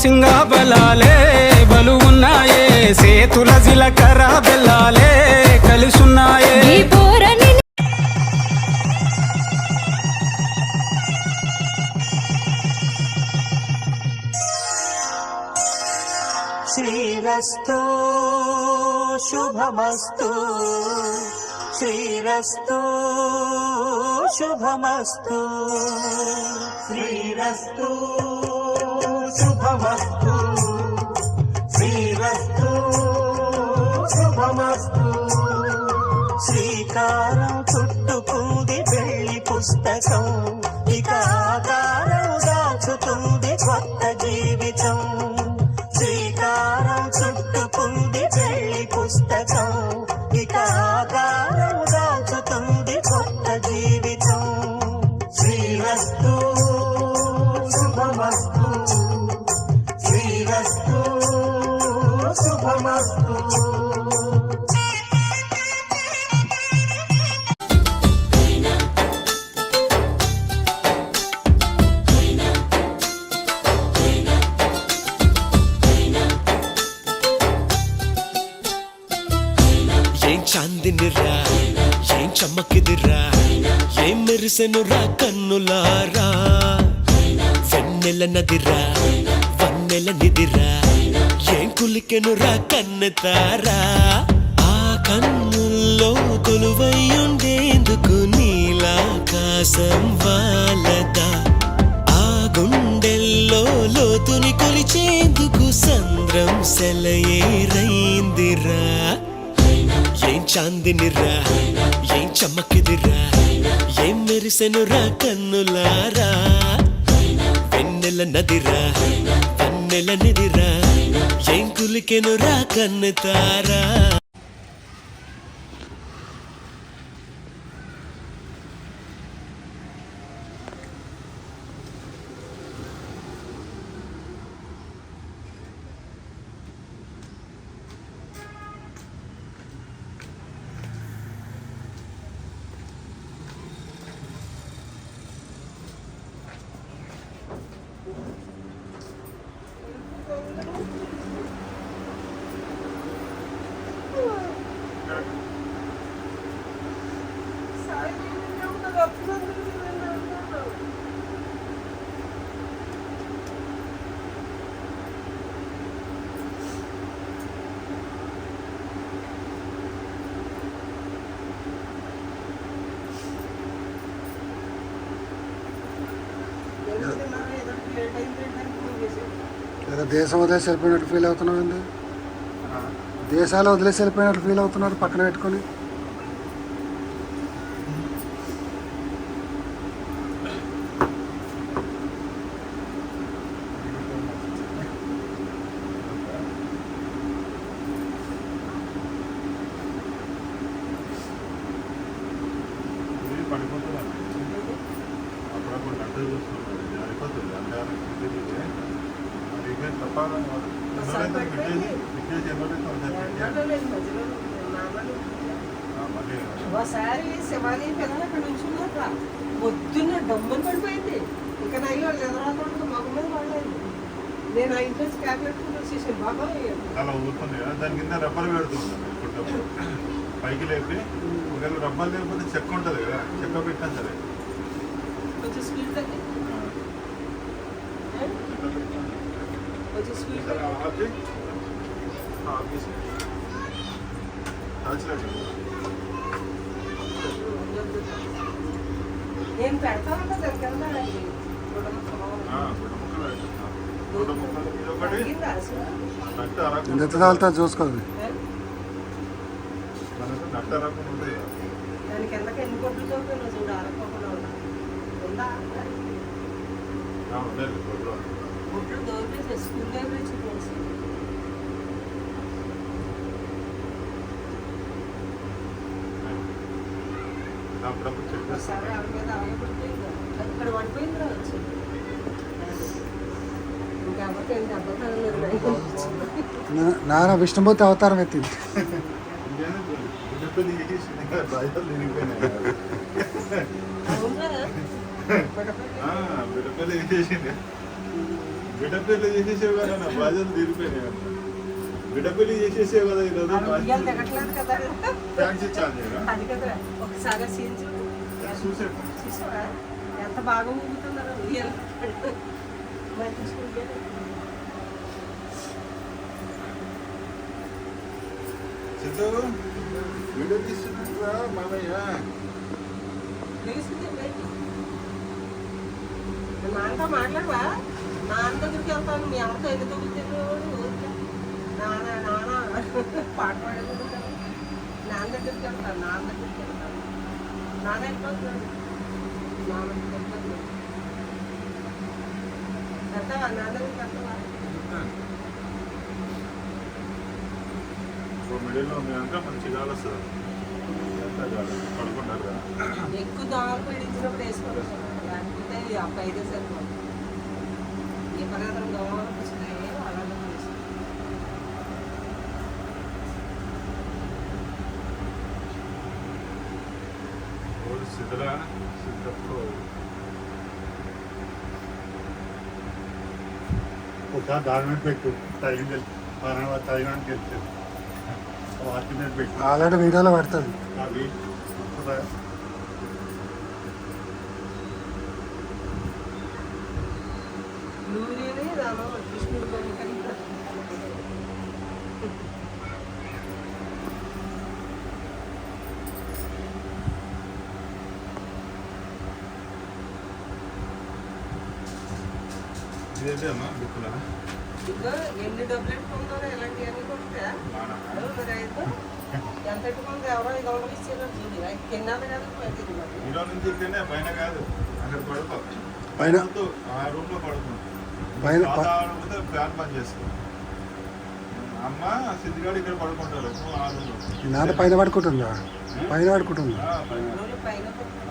సింగా బలాలే బలు ఉన్నాయే సేతుల జిలకర బెల్లాలే కలిసున్నాయే శ్రీరస్తు శుభమస్తు శ్రీరస్తు శుభమస్తు శ్రీరస్తు శుభమస్తు శ్రీరస్తు శుభమస్తు శ్రీకారం చుట్టుకుంది పెళ్లి పుస్తకం ఇక ఆకారం దాచుతుంది కొత్త జీవితం శ్రీకారం చుట్టుకుంది పెళ్లి పుస్తకం ఇక ఆకారం దాచుతుంది కొత్త జీవితం శ్రీరస్తు శుభమస్తు శ్రీరస్తు శుభమస్తు ఏం చాందినిరా ఏం చమ్మకిదిరా ఏం మెరిసెనురా కన్నులారా వెన్నెల నదిరా వన్నెల నిదిరా ఏం కులికెనురా కన్నెతారా ఆ కన్నుల్లో కొలువయ్యుండేందుకు నీలాకాశం వాలదా ఆ గుండెల్లో లోతుని కొలిచేందుకు సంద్రం సెలయేరైందిరా ఏం చాందినిరా ఏం చమ్మకిదిరా ఏం మెరిసెనురా కన్నులారా వెన్నెల నదిరా వన్నెల నిదిరా ఏం కులికెనురా కన్నెతారా దేశం వదిలేసి వెళ్ళిపోయినట్టు ఫీల్ అవుతున్నావు ఏంది దేశాలు వదిలేసి వెళ్ళిపోయినట్టు ఫీల్ అవుతున్నారు పక్కన పెట్టుకొని ఒకసారి శివాలీ పిల్లలు అక్కడ నుంచున్నాక పొద్దున్న డమ్మని పడిపోయింది ఇంకా నైలో ఎదురాకుండా మగ మీద పడలేదు నేను ఆ ఇంట్లో క్యాబ్ పెట్టుకుని వచ్చేసాను బాగా అలా ఊరుతుంది కదా దాని కింద రబ్బర్ పెడుతుంది పైకి లేపి ఒకవేళ రబ్బర్ లేకపోతే చెక్క ఉంటుంది కదా చెక్క పెట్టినా సరే కొంచెం స్పీడ్ తగ్గి కొంచెం స్పీడ్ నేను పెడతాను దగ్గరికి వెళ్తానండి ఎంత తాగుతా చూసుకోవాలి దానికి ఎంతకు ఎన్ని కొట్లు చదువుతున్నా చూడు ఆరకోకుండా ఉందా కొట్లు దోపేసి స్కూల్ దోపేసి అప్పుడప్పుడు చెక్ ఒకసారి చేస్తాను. ఆవిడ మీద అలాగే పడిపోయింది. అది ఇక్కడ పడిపోయింది రా వచ్చి. ఇంకా అవ్వక ఏంటి అబ్బా తగలేదు. నాన్న విష్ణుమూర్తి అవతారం ఎత్తింది. బిడ్డపల్లి చేసేసి బాధ్యతలు తిరిగిపోయినాయి. అవునా? బిడ్డపల్లి చేసేసింది. బిడ్డపల్లి చేసేసేవి కదా నా బాధ్యతలు తిరిగిపోయినాయి అంట. బిడ్డపల్లి చేసేసేవి కదా ఈరోజు ఉయ్యాలు దిగట్లేదు కదా. ఫ్యాన్సీ ఛార్జ్ అది కదరా ఒకసారి సీన్ చూడు. చూసాను. చూసావా ఎంత బాగా ఊగుతున్నారో ఉయ్యాలు. మంచి స్కూల్ సిద్ధు వీడియో తీస్తున్నారా మామయ్య? తెలిసింది బయటికి. నాన్నతో మాట్లాడవా? నాన్న దగ్గరికి వెళ్తాను. మీ అమ్మతో ఎందుకు తిరుగుతాడు? నాన్న నాన్న పాట పాడేది. నాన్న దగ్గరికి వెళ్తాను. నాన్న దగ్గరికి వెళ్తాను. నాన్న వెళ్ళిపోతున్నాడు. నాన్న దగ్గరికి వెళ్తావా? నాన్న దగ్గరికి వెళ్తావా? మిడిల్లో ఉందంటే మంచి గాలి వస్తుంది. పడుకుంటారు కదా. ఎక్కువ దోమలు పీడించినప్పుడు వేసుకోవాలి. లేకపోతే ఆ పైదే సరిపోతుంది. ఏ పర్యాటన దోమలు వస్తున్నాయి అలాగే సిద్ధరా సిద్ధప్పు ఒకసారి దాని మీద పెట్టు. తగిన తగినానికి వెళ్తారు. వాటి మీద పెట్టు. ఆల్రెడీ వీడియోలో పడుతుంది. అవి నూనెని దాని కృష్ణుడు బొమ్మ కలిపి ఇదేంటి అమ్మా బుక్కులా? ఇంకా ఎన్ని డబ్బులు ఎట్టుకుంటారో ఇలాంటివన్నీ కొంటే మరి అయితే ఎంత ఎట్టుకుంటే ఎవరో 500 ఇచ్చారో చూడు. కింద కాదు పైకి ఇంట్లో నుంచి ఇక్కడనే పైన కాదు అక్కడ పడుకో. పైన ఆ రూమ్ లో పడుకో. పైన పడితే ఫ్యాన్ బంద్ చేసుకో. అమ్మ సిద్ధిగాడు ఇక్కడ పడుకుంటారు. ఆ రూమ్ లో నాన్న పైన పడుకుంటుందా? పైన పడుకుంటుందా? పైన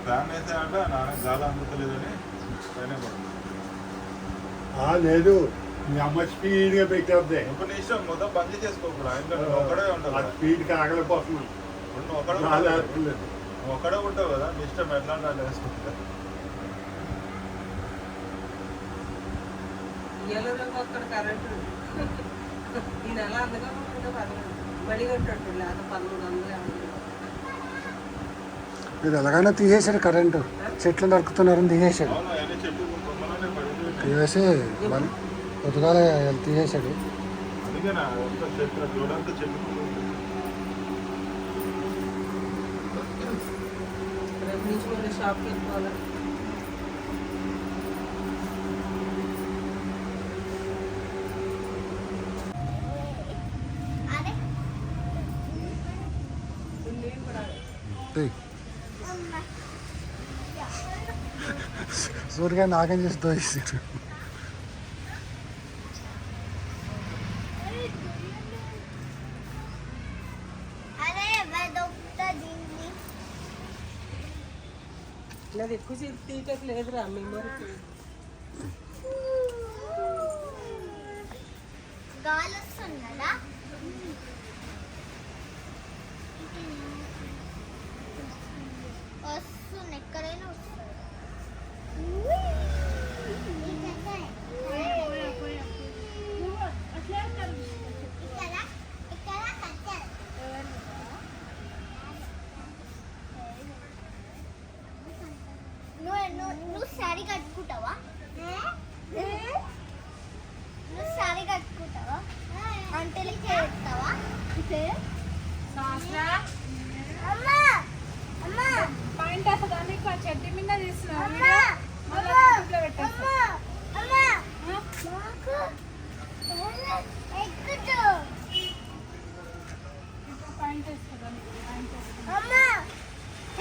ఫ్యాన్ వేసాయంట నాన్న గాలి అందుతలేదని పైన పడుతుంది. లేదు మీ అమ్మ స్పీడ్ గా పెట్టేద్దే. ఇప్పుడు నీ ఇష్టం మొత్తం బంద్ చేసుకోకూడదు. ఆయన ఒక్కడే ఉంటావు. స్పీడ్ కి ఆగలిపోతున్నాను. ఒక్కడే ఉంటావు కదా. నీ ఇష్టం ఎట్లా అంటే వేసుకుంటా. అక్కడ కరెంటు ఈ నెల అందుగా మళ్ళీ కట్టాడు. లేదా 1300 ఇది ఎలాగైనా తీసేసాడు కరెంటు. చెట్లు నరుకుతున్నారని తీసేసాడు. అవును అవన్నీ చెట్టు కొమ్మలోనే పడి తీసేసి మళ్ళీ పొద్దుగాల తీసేసాడు. అందుకే నా అంతా చెట్టు చూడంతా చెట్టు. రేపు నుంచి మళ్ళీ షాప్కి వెళ్ళిపోవాలి. సూర్యగా నాగం చేసి దోసేసాడు. నాది ఎక్కువ తీయటం లేదురా మెమరీ. గాలి వస్తుందా? వస్తుంది. ఎక్కడైనా వస్తుంది. నువ్వు శారీ కట్టుకుంటావా? నువ్వు శారీ కట్టుకుంటావా? అంటే చేస్తావా? అమ్మా అమ్మా పాయింట్ అసలు నీకు చెట్టు మీద తీస్తున్నావు.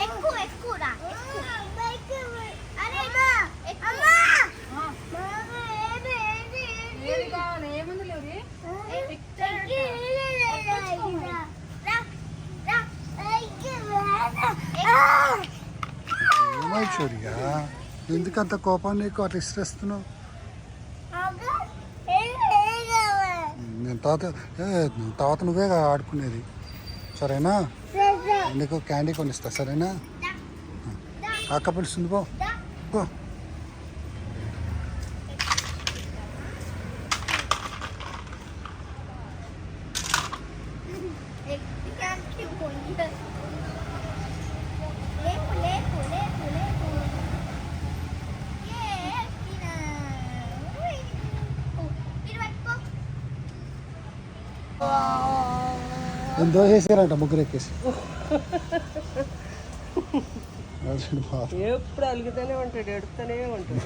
ఎక్కువ ఎక్కువ రా. ఏది కావాలి? ఏముంది లేవు. రా మైచూరియా ఎందుకంత కోపాన్ని నీకు అట్లా ఇష్టస్తున్నావు? నేను తర్వాత నువ్వే ఆడుకునేది సరేనా? నీకు క్యాండీ కొనిస్తా సరేనా? అక్క పిలుస్తుంది పో పో. ఎంతో చేసారంట ముగ్గురు ఎక్కేసి. ఎప్పుడు అలుగుతూనే ఉంటాడు, ఎడుతూనే ఉంటాడు.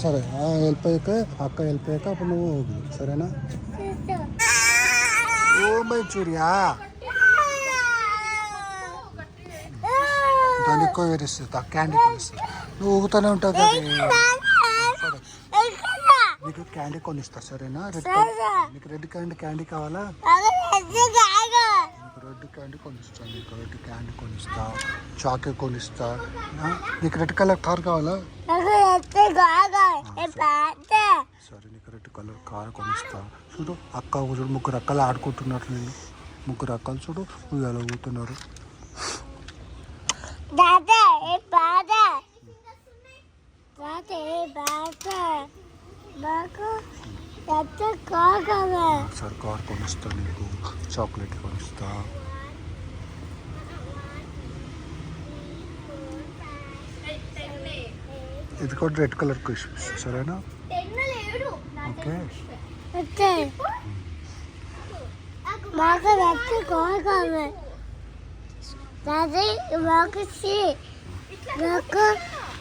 సరే వెళ్ళిపోయాక అక్క వెళ్ళిపోయాక అప్పుడు నువ్వు ಹೋಗು సరేనా? ఓ మైచూరియా దాన్ని ఎక్కువ వేరిస్తా క్యాండీ కొనిస్తా. నువ్వు ఊగుతూనే ఉంటావు కదా. సరే నీకు క్యాండీ కొనిస్తా సరేనా? నీకు రెడ్ క్యాండీ కావాలా? నీకు రెడ్ క్యాండీ కొనిస్తా. నీకు రెడ్ క్యాండీ కొనిస్తా, చాక్లెట్ కొనిస్తా. నీకు రెడ్ కలర్ కార్ కావాలా? సరే నీకు రెడ్ కలర్ కార్ కొనిస్తా. చూడు అక్క చూడు ముగ్గురు అక్కలు ఆడుకుంటున్నారు. నేను ముగ్గురు అక్కలు చూడు ఎలా ఊగుతున్నారు. సరే కార్ కొనిస్తా, నీకు చాక్లెట్ కొనిస్తా. ఇది కూడా రెడ్ కలర్ క్రిస్మస్ సరేనా? ఓకే మాకు నచ్చి కోరుకోవాలి దాది మాకు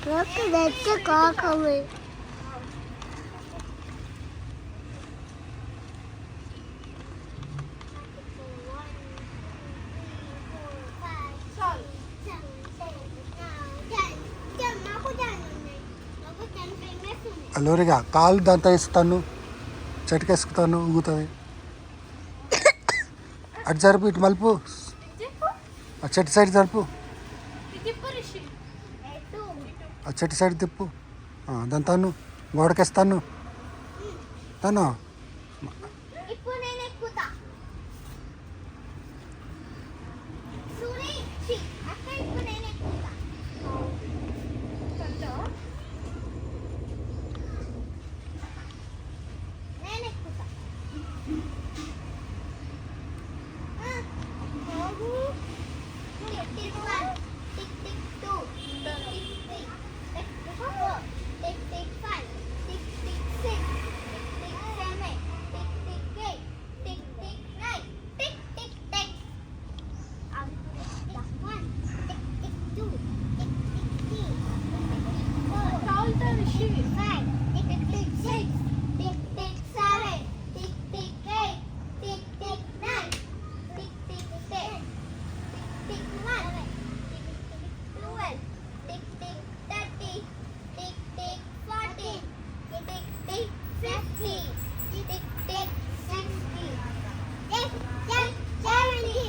నాకు నచ్చి కోరుకోవాలి. అలోరిగా కాలు దాంతో వేస్తాను, చెట్టుకేసుకుతాను, ఊగుతుంది. అటు జరుపు, ఇటు మలుపు, ఆ చెట్టు సైడ్ జరుపు, ఆ చెట్టు సైడ్ తిప్పు. దాని తను గోడకేస్తాను తను. ఇప్పుడు నేను ఎక్కుతా అక్క, ఇప్పుడు నేను ఎక్కుతా. నేను ఎక్కుతా. Tick 1 tick 2 tick 3 tick 4 tick 5 tick 6 tick 7 tick 8 tick 9 tick tick tick. 1 tick 2 tick 3 5 tick 6 tick 7 tick 8 tick 9 tick 10 tick 11 12 tick 13 tick 14 tick 15 tick 16 tick 17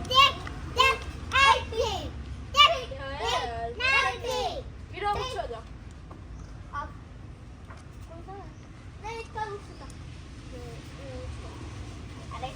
tick 18 tick 19 ఇరో కూర్చోదా అరే